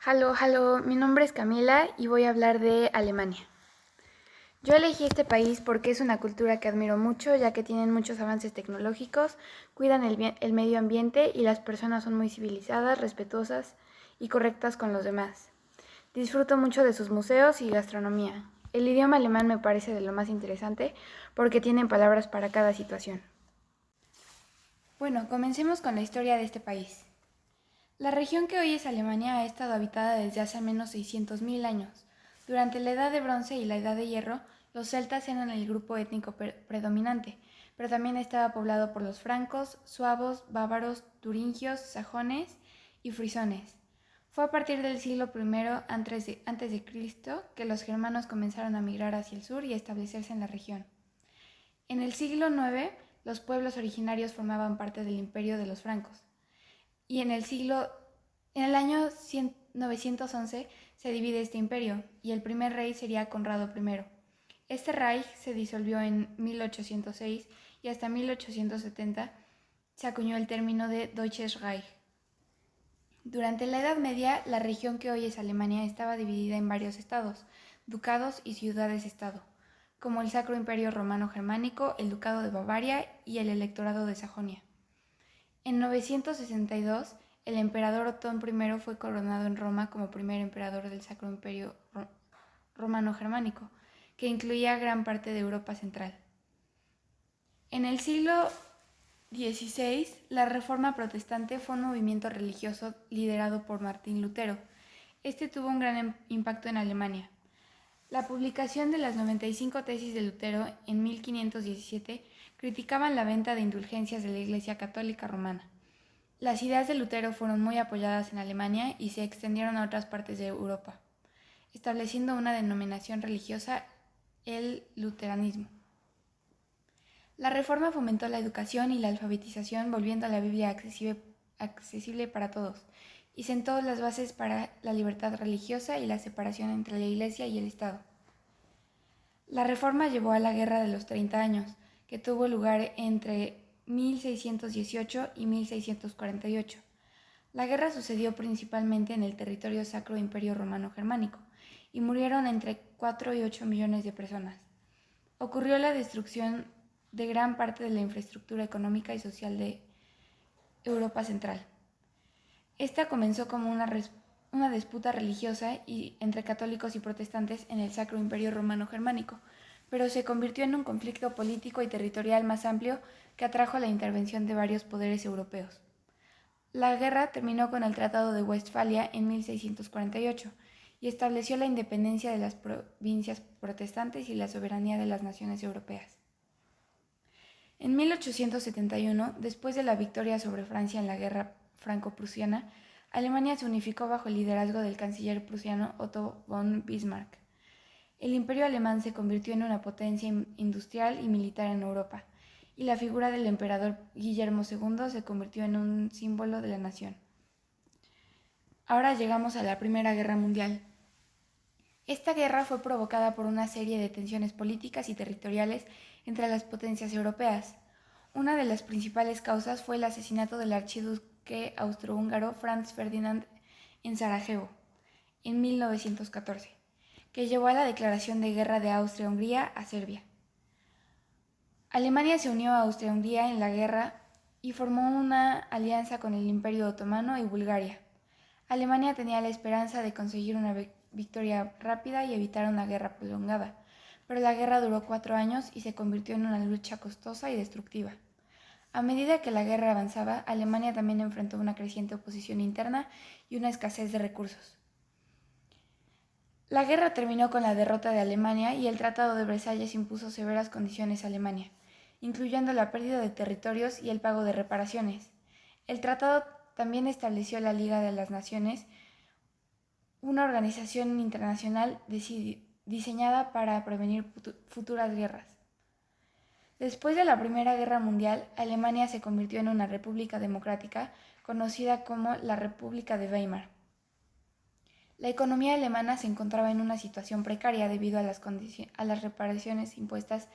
Mi nombre es Camila y voy a hablar de Alemania. Yo elegí este país porque es una cultura que admiro mucho, ya que tienen muchos avances tecnológicos, cuidan el medio ambiente y las personas son muy civilizadas, respetuosas y correctas con los demás. Disfruto mucho de sus museos y gastronomía. El idioma alemán me parece de lo más interesante porque tienen palabras para cada situación. Bueno, comencemos con la historia de este país. La región que hoy es Alemania ha estado habitada desde hace al menos 600.000 años. Durante la Edad de Bronce y la Edad de Hierro, los celtas eran el grupo étnico predominante, pero también estaba poblado por los francos, suabos, bávaros, turingios, sajones y frisones. Fue a partir del siglo I antes de Cristo que los germanos comenzaron a migrar hacia el sur y a establecerse en la región. En el siglo IX, los pueblos originarios formaban parte del imperio de los francos. Y en el año 911 se divide este imperio y el primer rey sería Conrado I. Este Reich se disolvió en 1806 y hasta 1870 se acuñó el término de Deutsches Reich. Durante la Edad Media, la región que hoy es Alemania estaba dividida en varios estados, ducados y ciudades-estado, como el Sacro Imperio Romano Germánico, el Ducado de Bavaria y el Electorado de Sajonia. En 962, el emperador Otón I fue coronado en Roma como primer emperador del Sacro Imperio Romano Germánico, que incluía gran parte de Europa Central. En el siglo XVI, la Reforma Protestante fue un movimiento religioso liderado por Martín Lutero. Este tuvo un gran impacto en Alemania. La publicación de las 95 tesis de Lutero en 1517 criticaban la venta de indulgencias de la Iglesia Católica Romana. Las ideas de Lutero fueron muy apoyadas en Alemania y se extendieron a otras partes de Europa, estableciendo una denominación religiosa, el luteranismo. La reforma fomentó la educación y la alfabetización, volviendo a la Biblia accesible para todos, y sentó las bases para la libertad religiosa y la separación entre la Iglesia y el Estado. La reforma llevó a la Guerra de los 30 años, que tuvo lugar entre 1618 y 1648. La guerra sucedió principalmente en el territorio Sacro Imperio Romano Germánico, y murieron entre 4 y 8 millones de personas. Ocurrió la destrucción de gran parte de la infraestructura económica y social de Europa Central. Esta comenzó como una disputa religiosa entre católicos y protestantes en el Sacro Imperio Romano Germánico, pero se convirtió en un conflicto político y territorial más amplio que atrajo la intervención de varios poderes europeos. La guerra terminó con el Tratado de Westfalia en 1648 y estableció la independencia de las provincias protestantes y la soberanía de las naciones europeas. En 1871, después de la victoria sobre Francia en la Guerra Franco-Prusiana, Alemania se unificó bajo el liderazgo del canciller prusiano Otto von Bismarck. El imperio alemán se convirtió en una potencia industrial y militar en Europa, y la figura del emperador Guillermo II se convirtió en un símbolo de la nación. Ahora llegamos a la Primera Guerra Mundial. Esta guerra fue provocada por una serie de tensiones políticas y territoriales entre las potencias europeas. Una de las principales causas fue el asesinato del archiduque austrohúngaro Franz Ferdinand en Sarajevo, en 1914, que llevó a la declaración de guerra de Austria-Hungría a Serbia. Alemania se unió a Austria-Hungría en la guerra y formó una alianza con el Imperio Otomano y Bulgaria. Alemania tenía la esperanza de conseguir una victoria rápida y evitar una guerra prolongada, pero la guerra duró 4 años y se convirtió en una lucha costosa y destructiva. A medida que la guerra avanzaba, Alemania también enfrentó una creciente oposición interna y una escasez de recursos. La guerra terminó con la derrota de Alemania y el Tratado de Versalles impuso severas condiciones a Alemania, incluyendo la pérdida de territorios y el pago de reparaciones. El tratado también estableció la Liga de las Naciones, una organización internacional diseñada para prevenir futuras guerras. Después de la Primera Guerra Mundial, Alemania se convirtió en una república democrática conocida como la República de Weimar. La economía alemana se encontraba en una situación precaria debido a las reparaciones impuestas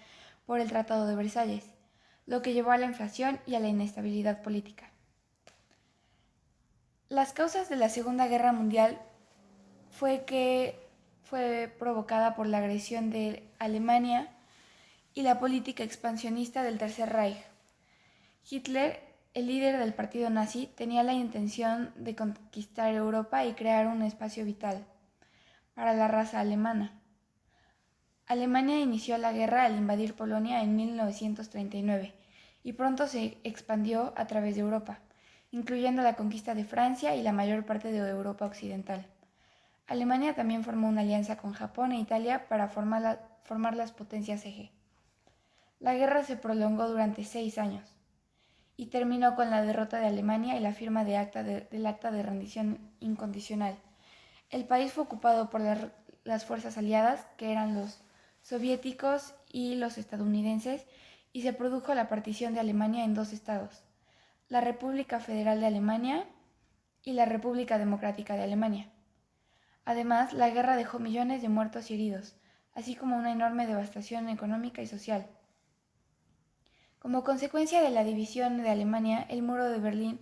por el Tratado de Versalles, lo que llevó a la inflación y a la inestabilidad política. Las causas de la Segunda Guerra Mundial fue provocada por la agresión de Alemania y la política expansionista del Tercer Reich. Hitler, el líder del partido nazi, tenía la intención de conquistar Europa y crear un espacio vital para la raza alemana. Alemania inició la guerra al invadir Polonia en 1939 y pronto se expandió a través de Europa, incluyendo la conquista de Francia y la mayor parte de Europa occidental. Alemania también formó una alianza con Japón e Italia para formar las potencias eje. La guerra se prolongó durante 6 años y terminó con la derrota de Alemania y la firma del acta de rendición incondicional. El país fue ocupado por las fuerzas aliadas, que eran los soviéticos y los estadounidenses, y se produjo la partición de Alemania en 2 estados, la República Federal de Alemania y la República Democrática de Alemania. Además, la guerra dejó millones de muertos y heridos, así como una enorme devastación económica y social. Como consecuencia de la división de Alemania, el muro de Berlín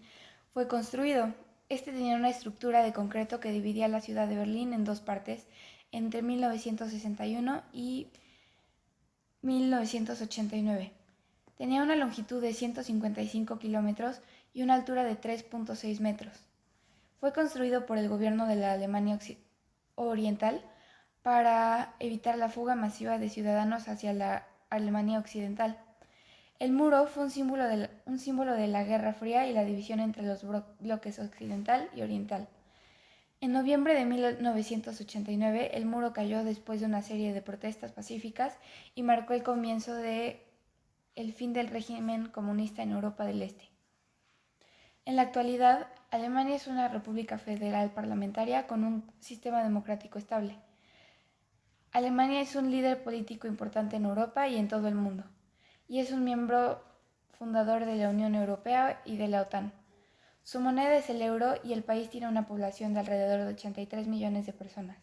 fue construido. Este tenía una estructura de concreto que dividía la ciudad de Berlín en 2 partes entre 1961 y 1989. Tenía una longitud de 155 kilómetros y una altura de 3.6 metros. Fue construido por el gobierno de la Alemania Oriental para evitar la fuga masiva de ciudadanos hacia la Alemania Occidental. El muro fue un símbolo de la Guerra Fría y la división entre los bloques occidental y oriental. En noviembre de 1989, el muro cayó después de una serie de protestas pacíficas y marcó el comienzo del fin del régimen comunista en Europa del Este. En la actualidad, Alemania es una república federal parlamentaria con un sistema democrático estable. Alemania es un líder político importante en Europa y en todo el mundo, y es un miembro fundador de la Unión Europea y de la OTAN. Su moneda es el euro y el país tiene una población de alrededor de 83 millones de personas.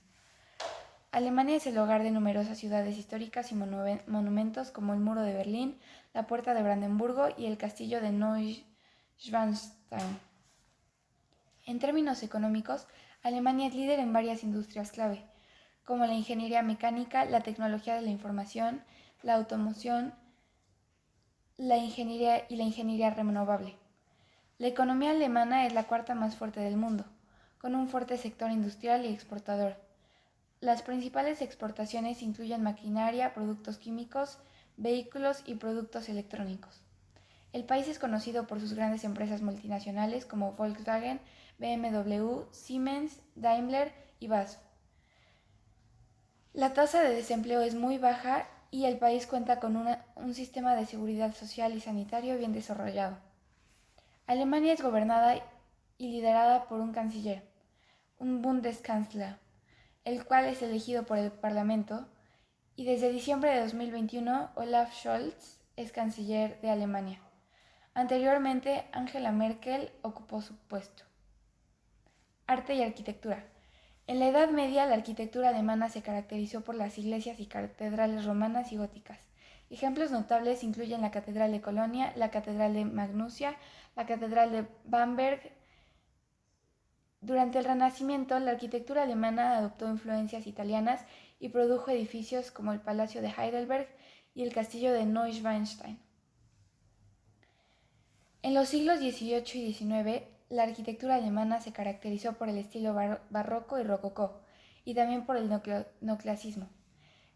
Alemania es el hogar de numerosas ciudades históricas y monumentos como el Muro de Berlín, la Puerta de Brandenburgo y el Castillo de Neuschwanstein. En términos económicos, Alemania es líder en varias industrias clave, como la ingeniería mecánica, la tecnología de la información, la automoción, la ingeniería renovable. La economía alemana es la 4ª más fuerte del mundo, con un fuerte sector industrial y exportador. Las principales exportaciones incluyen maquinaria, productos químicos, vehículos y productos electrónicos. El país es conocido por sus grandes empresas multinacionales como Volkswagen, BMW, Siemens, Daimler y BASF. La tasa de desempleo es muy baja y el país cuenta con un sistema de seguridad social y sanitario bien desarrollado. Alemania es gobernada y liderada por un canciller, un Bundeskanzler, el cual es elegido por el Parlamento, y desde diciembre de 2021 Olaf Scholz es canciller de Alemania. Anteriormente, Angela Merkel ocupó su puesto. Arte y arquitectura. En la Edad Media, la arquitectura alemana se caracterizó por las iglesias y catedrales romanas y góticas. Ejemplos notables incluyen la Catedral de Colonia, la Catedral de Magnusia, la Catedral de Bamberg. Durante el Renacimiento, la arquitectura alemana adoptó influencias italianas y produjo edificios como el Palacio de Heidelberg y el Castillo de Neuschwanstein. En los siglos XVIII y XIX, la arquitectura alemana se caracterizó por el estilo barroco y rococó, y también por el neoclasismo.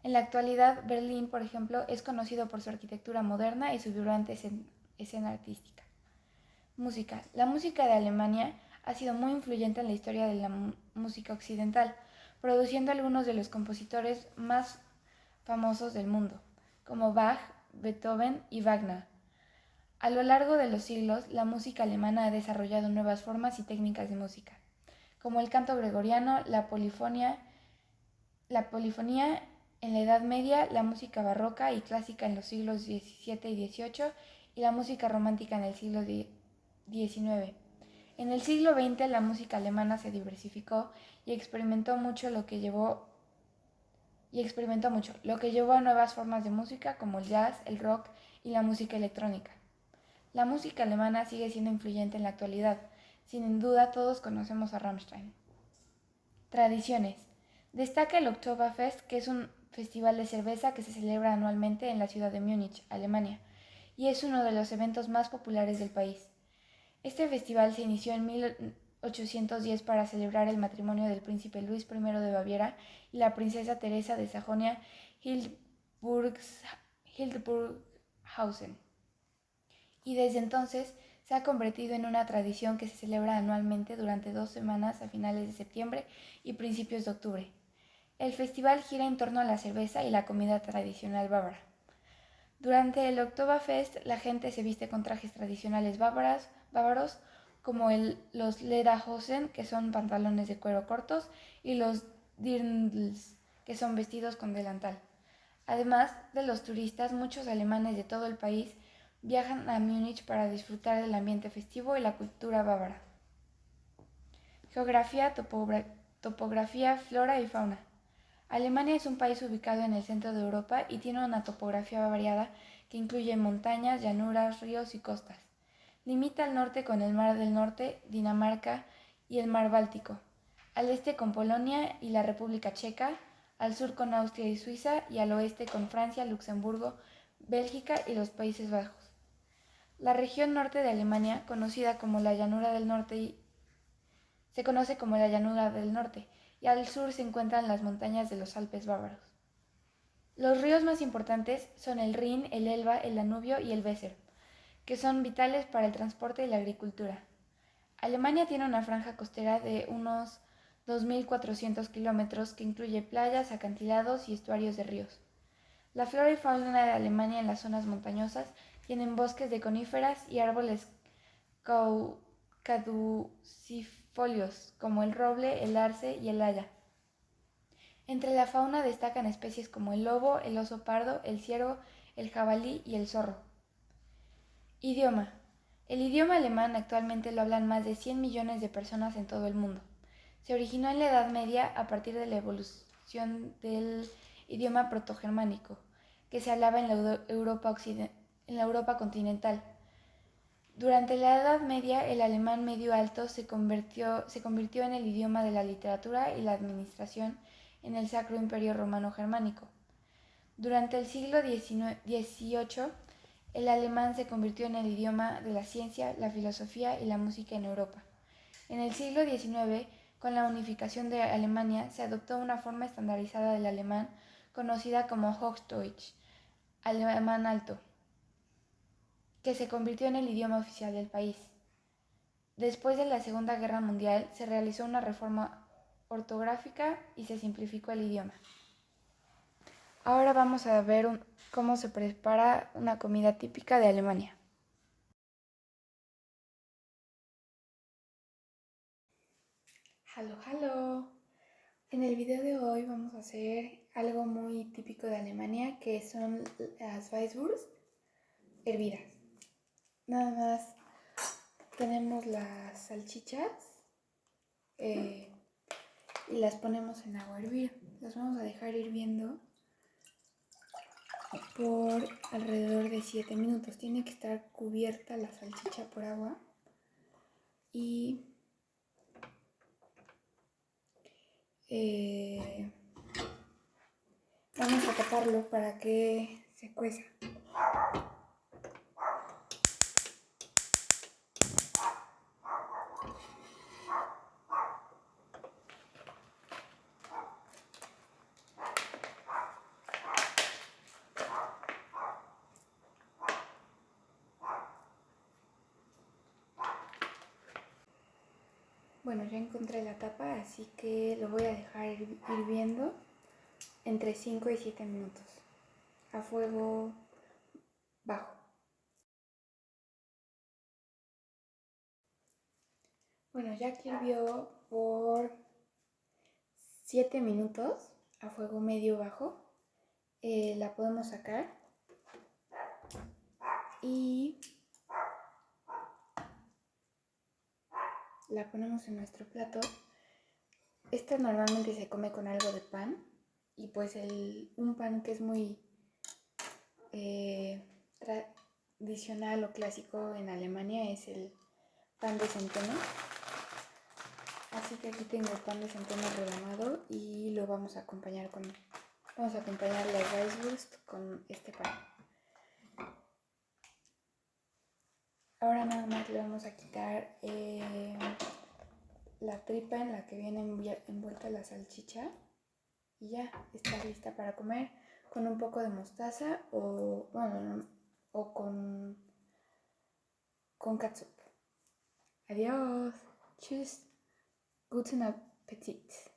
En la actualidad, Berlín, por ejemplo, es conocido por su arquitectura moderna y su vibrante escena artística. Música. La música de Alemania ha sido muy influyente en la historia de la música occidental, produciendo algunos de los compositores más famosos del mundo, como Bach, Beethoven y Wagner. A lo largo de los siglos, la música alemana ha desarrollado nuevas formas y técnicas de música, como el canto gregoriano, la polifonía en la Edad Media, la música barroca y clásica en los siglos XVII y XVIII y la música romántica en el siglo XIX. En el siglo XX la música alemana se diversificó y experimentó mucho, lo que llevó a nuevas formas de música como el jazz, el rock y la música electrónica. La música alemana sigue siendo influyente en la actualidad. Sin duda todos conocemos a Rammstein. Tradiciones. Destaca el Oktoberfest, que es un festival de cerveza que se celebra anualmente en la ciudad de Múnich, Alemania, y es uno de los eventos más populares del país. Este festival se inició en 1810 para celebrar el matrimonio del príncipe Luis I de Baviera y la princesa Teresa de Sajonia-Hildburghausen, y desde entonces se ha convertido en una tradición que se celebra anualmente durante 2 semanas a finales de septiembre y principios de octubre. El festival gira en torno a la cerveza y la comida tradicional bávara. Durante el Oktoberfest, la gente se viste con trajes tradicionales bávaros como los Lederhosen, que son pantalones de cuero cortos, y los Dirndls, que son vestidos con delantal. Además de los turistas, muchos alemanes de todo el país viajan a Múnich para disfrutar del ambiente festivo y la cultura bávara. Geografía, topografía, flora y fauna. Alemania es un país ubicado en el centro de Europa y tiene una topografía variada que incluye montañas, llanuras, ríos y costas. Limita al norte con el Mar del Norte, Dinamarca y el Mar Báltico, al este con Polonia y la República Checa, al sur con Austria y Suiza y al oeste con Francia, Luxemburgo, Bélgica y los Países Bajos. La región norte de Alemania, conocida como la Llanura del Norte, se conoce como la Llanura del Norte, y al sur se encuentran las montañas de los Alpes bávaros. Los ríos más importantes son el Rin, el Elba, el Danubio y el Weser, que son vitales para el transporte y la agricultura. Alemania tiene una franja costera de unos 2.400 kilómetros que incluye playas, acantilados y estuarios de ríos. La flora y fauna de Alemania en las zonas montañosas tienen bosques de coníferas y árboles caducifolios como el roble, el arce y el haya. Entre la fauna destacan especies como el lobo, el oso pardo, el ciervo, el jabalí y el zorro. Idioma. El idioma alemán actualmente lo hablan más de 100 millones de personas en todo el mundo. Se originó en la Edad Media a partir de la evolución del idioma protogermánico, que se hablaba en la Europa continental. Durante la Edad Media, el alemán medio alto se convirtió en el idioma de la literatura y la administración en el Sacro Imperio Romano Germánico. Durante el siglo XVIII, el alemán se convirtió en el idioma de la ciencia, la filosofía y la música en Europa. En el siglo XIX, con la unificación de Alemania, se adoptó una forma estandarizada del alemán conocida como Hochdeutsch, alemán alto, que se convirtió en el idioma oficial del país. Después de la Segunda Guerra Mundial, se realizó una reforma ortográfica y se simplificó el idioma. Ahora vamos a ver cómo se prepara una comida típica de Alemania. ¡Halo! En el video de hoy vamos a hacer algo muy típico de Alemania, que son las Weisswurst hervidas. Nada más tenemos las salchichas y las ponemos en agua a hervir. Las vamos a dejar hirviendo por alrededor de 7 minutos. Tiene que estar cubierta la salchicha por agua y vamos a taparlo para que se cueza. Bueno, ya encontré la tapa, así que lo voy a dejar hirviendo entre 5 y 7 minutos a fuego bajo. Bueno, ya que hirvió por 7 minutos a fuego medio bajo, la podemos sacar y la ponemos en nuestro plato. Esta normalmente se come con algo de pan y pues un pan que es muy tradicional o clásico en Alemania es el pan de centeno. Así que aquí tengo el pan de centeno rebanado y lo vamos a acompañar vamos a acompañar la Weisswurst con este pan. Ahora nada más le vamos a quitar la tripa en la que viene envuelta la salchicha y ya está lista para comer con un poco de mostaza o con catsup. Adiós. Tschüss. Guten Appetit.